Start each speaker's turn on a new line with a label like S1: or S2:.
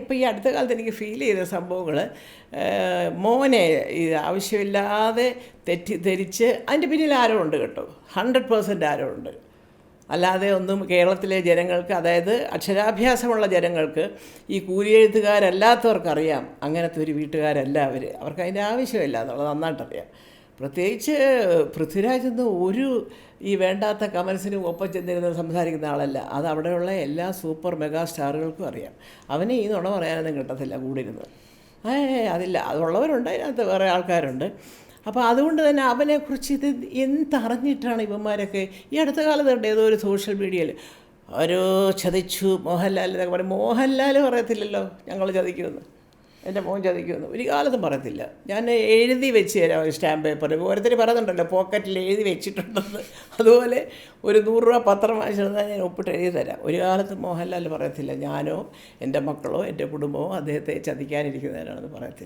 S1: ഇപ്പോൾ ഈ അടുത്ത കാലത്ത് എനിക്ക് ഫീൽ ചെയ്ത സംഭവങ്ങൾ, മോനെ ഈ ആവശ്യമില്ലാതെ തെറ്റിദ്ധരിച്ച് അതിൻ്റെ പിന്നിൽ ആരോ ഉണ്ട് കേട്ടോ, 100% ആരോ ഉണ്ട്. അല്ലാതെ ഒന്നും കേരളത്തിലെ ജനങ്ങൾക്ക്, അതായത് അക്ഷരാഭ്യാസമുള്ള ജനങ്ങൾക്ക്, ഈ കൂലിയെഴുത്തുകാരല്ലാത്തവർക്കറിയാം അങ്ങനത്തെ ഒരു വീട്ടുകാരല്ല അവർക്ക് അതിൻ്റെ ആവശ്യമില്ല എന്നുള്ളത് നന്നായിട്ടറിയാം. പ്രത്യേകിച്ച് പൃഥ്വിരാജൊന്നും ഒരു ഈ വേണ്ടാത്ത കമൻസിനും ഒപ്പം ചെന്നിരുന്ന് സംസാരിക്കുന്ന ആളല്ല. അത് അവിടെയുള്ള എല്ലാ സൂപ്പർ മെഗാ സ്റ്റാറുകൾക്കും അറിയാം. അവന് ഈ നുണ പറയാനൊന്നും കിട്ടത്തില്ല കൂടിയിരുന്നത്. അതില്ല, അതുള്ളവരുണ്ട്, അതിനകത്ത് വേറെ ആൾക്കാരുണ്ട്. അപ്പോൾ അതുകൊണ്ട് തന്നെ അവനെക്കുറിച്ച് ഇത് എന്തറിഞ്ഞിട്ടാണ് ഇവന്മാരൊക്കെ ഈ അടുത്ത കാലത്തുണ്ട് ഏതോ ഒരു സോഷ്യൽ മീഡിയയിൽ ഒരു ചതിച്ചു മോഹൻലാൽ എന്നൊക്കെ പറയും. മോഹൻലാൽ പറയത്തില്ലല്ലോ ഞങ്ങൾ ചതിക്കുമെന്ന്, എൻ്റെ മോൻ ചതിക്കുമെന്ന് ഒരു കാലത്തും പറയത്തില്ല. ഞാൻ എഴുതി വെച്ച് തരാം ഒരു സ്റ്റാമ്പ് പേപ്പർ. ഓരോരുത്തർ പറയുന്നുണ്ടല്ലോ പോക്കറ്റിൽ എഴുതി വെച്ചിട്ടുണ്ടെന്ന്. അതുപോലെ ഒരു 100 രൂപ പത്രം വാങ്ങിച്ചിരുന്നാൽ ഞാൻ ഒപ്പിട്ട് എഴുതി തരാം. ഒരു കാലത്തും മോഹൻലാൽ പറയത്തില്ല ഞാനോ എൻ്റെ മക്കളോ എൻ്റെ കുടുംബമോ അദ്ദേഹത്തെ ചതിക്കാനിരിക്കുന്നവരാണെന്ന് പറയത്തില്ല.